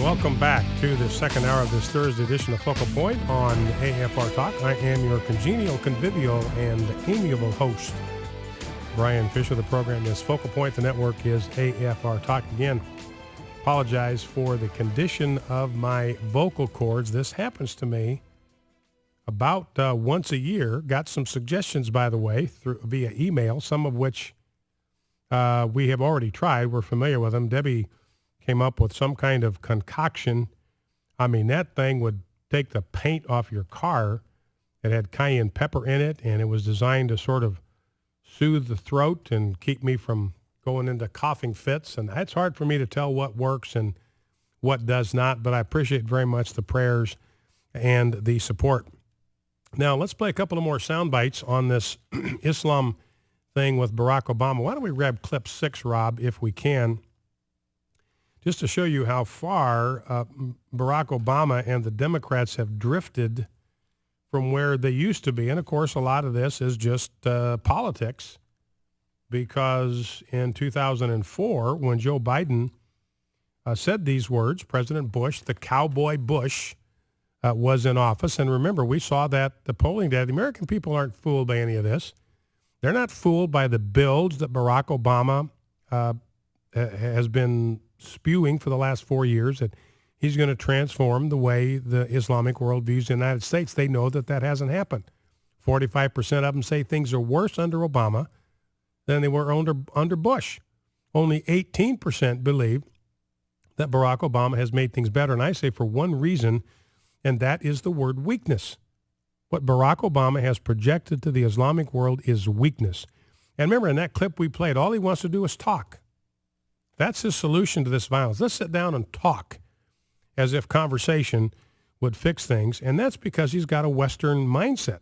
welcome back to the second hour of this Thursday edition of Focal Point on AFR Talk. I am your congenial, convivial, and amiable host, Brian Fisher. The program is Focal Point. The network is AFR Talk. Again, apologize for the condition of my vocal cords. This happens to me about once a year. Got some suggestions, by the way, via email, some of which we have already tried. We're familiar with them. Debbie came up with some kind of concoction. I mean, that thing would take the paint off your car. It had cayenne pepper in it, and it was designed to sort of soothe the throat and keep me from going into coughing fits. And it's hard for me to tell what works and what does not, but I appreciate very much the prayers and the support. Now, let's play a couple of more sound bites on this Islam thing with Barack Obama. Why don't we grab clip 6, Rob, if we can, just to show you how far Barack Obama and the Democrats have drifted from where they used to be. And, of course, a lot of this is just politics, because in 2004, when Joe Biden said these words, President Bush, the cowboy Bush, was in office. And remember, we saw that the polling data, the American people aren't fooled by any of this. They're not fooled by the builds that Barack Obama has been spewing for the last 4 years, that he's going to transform the way the Islamic world views the United States. They know that that hasn't happened. 45% of them say things are worse under Obama than they were under Bush. Only 18% believe that Barack Obama has made things better. And I say for one reason, and that is the word weakness. What Barack Obama has projected to the Islamic world is weakness. And remember, in that clip we played, all he wants to do is talk. That's his solution to this violence. Let's sit down and talk, as if conversation would fix things. And that's because he's got a Western mindset.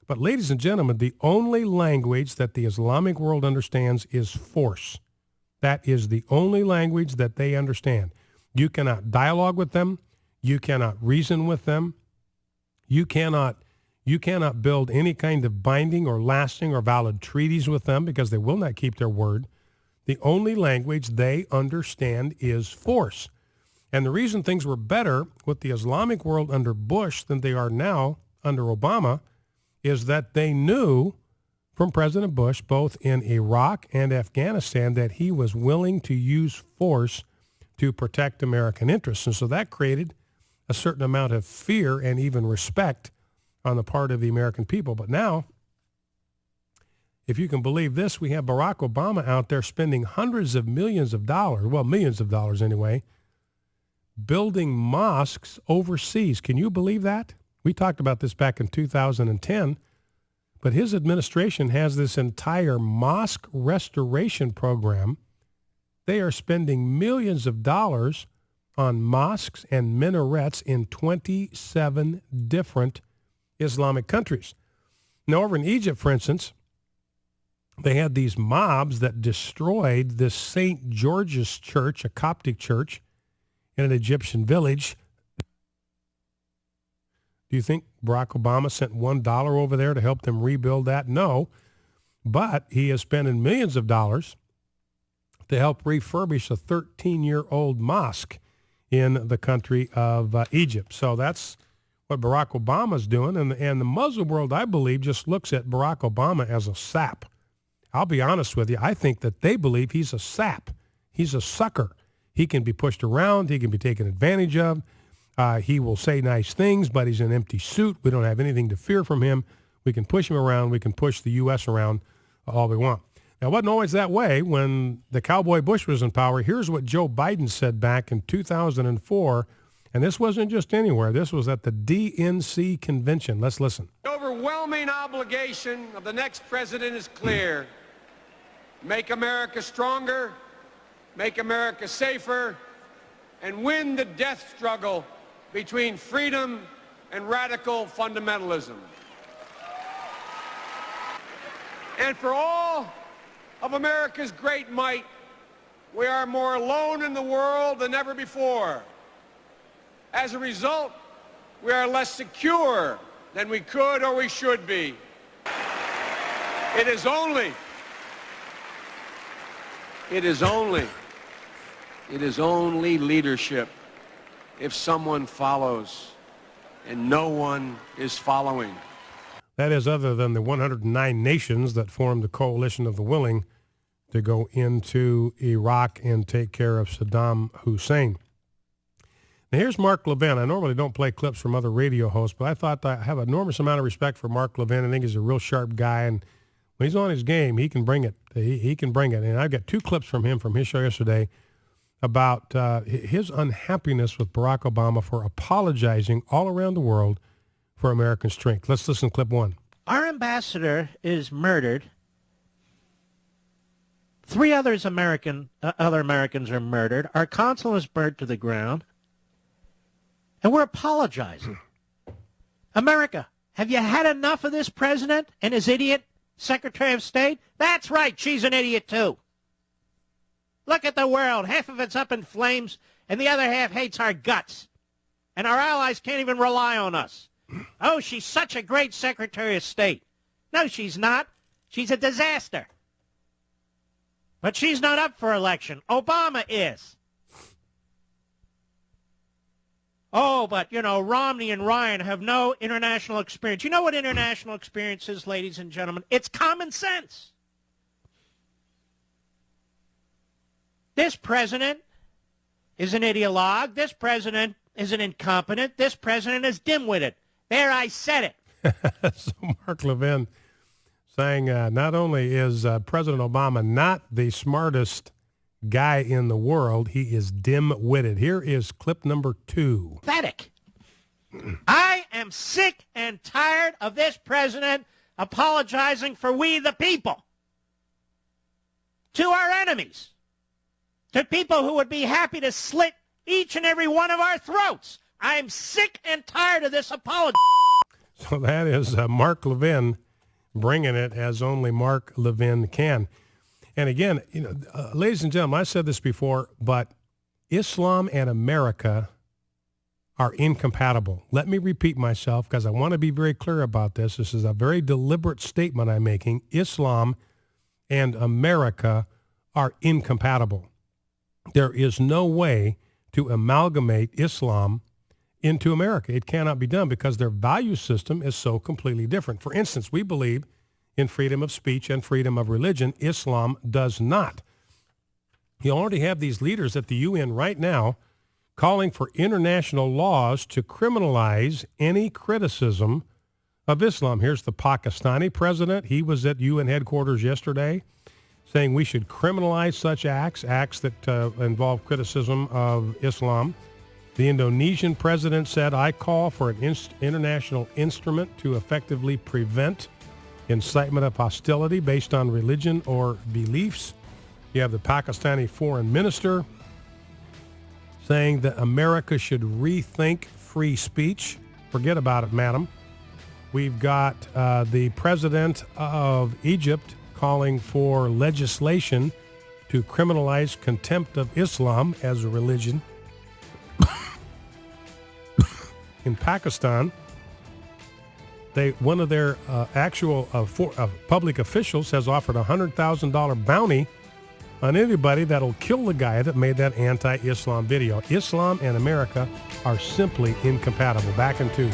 But ladies and gentlemen, the only language that the Islamic world understands is force. That is the only language that they understand. You cannot dialogue with them. You cannot reason with them. You cannot build any kind of binding or lasting or valid treaties with them, because they will not keep their word. The only language they understand is force. And the reason things were better with the Islamic world under Bush than they are now under Obama is that they knew from President Bush, both in Iraq and Afghanistan, that he was willing to use force to protect American interests. And so that created a certain amount of fear and even respect on the part of the American people. But now, if you can believe this, we have Barack Obama out there spending hundreds of millions of dollars, well, millions of dollars anyway, building mosques overseas. Can you believe that? We talked about this back in 2010, but his administration has this entire mosque restoration program. They are spending millions of dollars on mosques and minarets in 27 different Islamic countries. Now, over in Egypt, for instance, they had these mobs that destroyed this St. George's Church, a Coptic church in an Egyptian village. Do you think Barack Obama sent $1 over there to help them rebuild that? No, but he is spending millions of dollars to help refurbish a 13-year-old mosque in the country of Egypt. So that's what Barack Obama's doing. And the Muslim world, I believe, just looks at Barack Obama as a sap. I'll be honest with you. I think that they believe he's a sap. He's a sucker. He can be pushed around. He can be taken advantage of. He will say nice things, but he's in an empty suit. We don't have anything to fear from him. We can push him around. We can push the U.S. around all we want. Now, it wasn't always that way when the cowboy Bush was in power. Here's what Joe Biden said back in 2004, and this wasn't just anywhere. This was at the DNC convention. Let's listen. The overwhelming obligation of the next president is clear. Make America stronger, make America safer, and win the death struggle between freedom and radical fundamentalism. And for all of America's great might, we are more alone in the world than ever before. As a result, we are less secure than we could or we should be. It is only leadership if someone follows and no one is following. That is, other than the 109 nations that formed the coalition of the willing to go into Iraq and take care of Saddam Hussein. Now, here's Mark Levin. I normally don't play clips from other radio hosts, but I thought I have an enormous amount of respect for Mark Levin. I think he's a real sharp guy, and when he's on his game, he can bring it. He can bring it. And I've got two clips from him from his show yesterday about his unhappiness with Barack Obama for apologizing all around the world for American strength. Let's listen to clip one. Our ambassador is murdered. 3 other Americans are murdered. Our consul is burnt to the ground. And we're apologizing. America, have you had enough of this president and his idiot Secretary of State? That's right, she's an idiot too. Look at the world. Half of it's up in flames, and the other half hates our guts. And our allies can't even rely on us. Oh, she's such a great Secretary of State. No, she's not. She's a disaster. But she's not up for election. Obama is. Oh, but, Romney and Ryan have no international experience. You know what international experience is, ladies and gentlemen? It's common sense. This president is an ideologue. This president is an incompetent. This president is dim-witted. There, I said it. So Mark Levin saying not only is President Obama not the smartest guy in the world, he is dim-witted. Here is clip number 2. Pathetic. I am sick and tired of this president apologizing for we the people. To our enemies. To people who would be happy to slit each and every one of our throats. I'm sick and tired of this apology. So that is Mark Levin bringing it as only Mark Levin can. And again, ladies and gentlemen, I said this before, but Islam and America are incompatible. Let me repeat myself because I want to be very clear about this. This is a very deliberate statement I'm making. Islam and America are incompatible. There is no way to amalgamate Islam into America. It cannot be done because their value system is so completely different. For instance, we believe in freedom of speech and freedom of religion. Islam does not. You already have these leaders at the UN right now calling for international laws to criminalize any criticism of Islam. Here's the Pakistani president. He was at UN headquarters yesterday saying we should criminalize such acts that involve criticism of Islam. The Indonesian president said, I call for an international instrument to effectively prevent incitement of hostility based on religion or beliefs. You have the Pakistani foreign minister saying that America should rethink free speech. Forget about it, madam. We've got the president of Egypt calling for legislation to criminalize contempt of Islam as a religion. In Pakistan, one of their actual public officials has offered a $100,000 bounty on anybody that'll kill the guy that made that anti-Islam video. Islam and America are simply incompatible. Back in 2.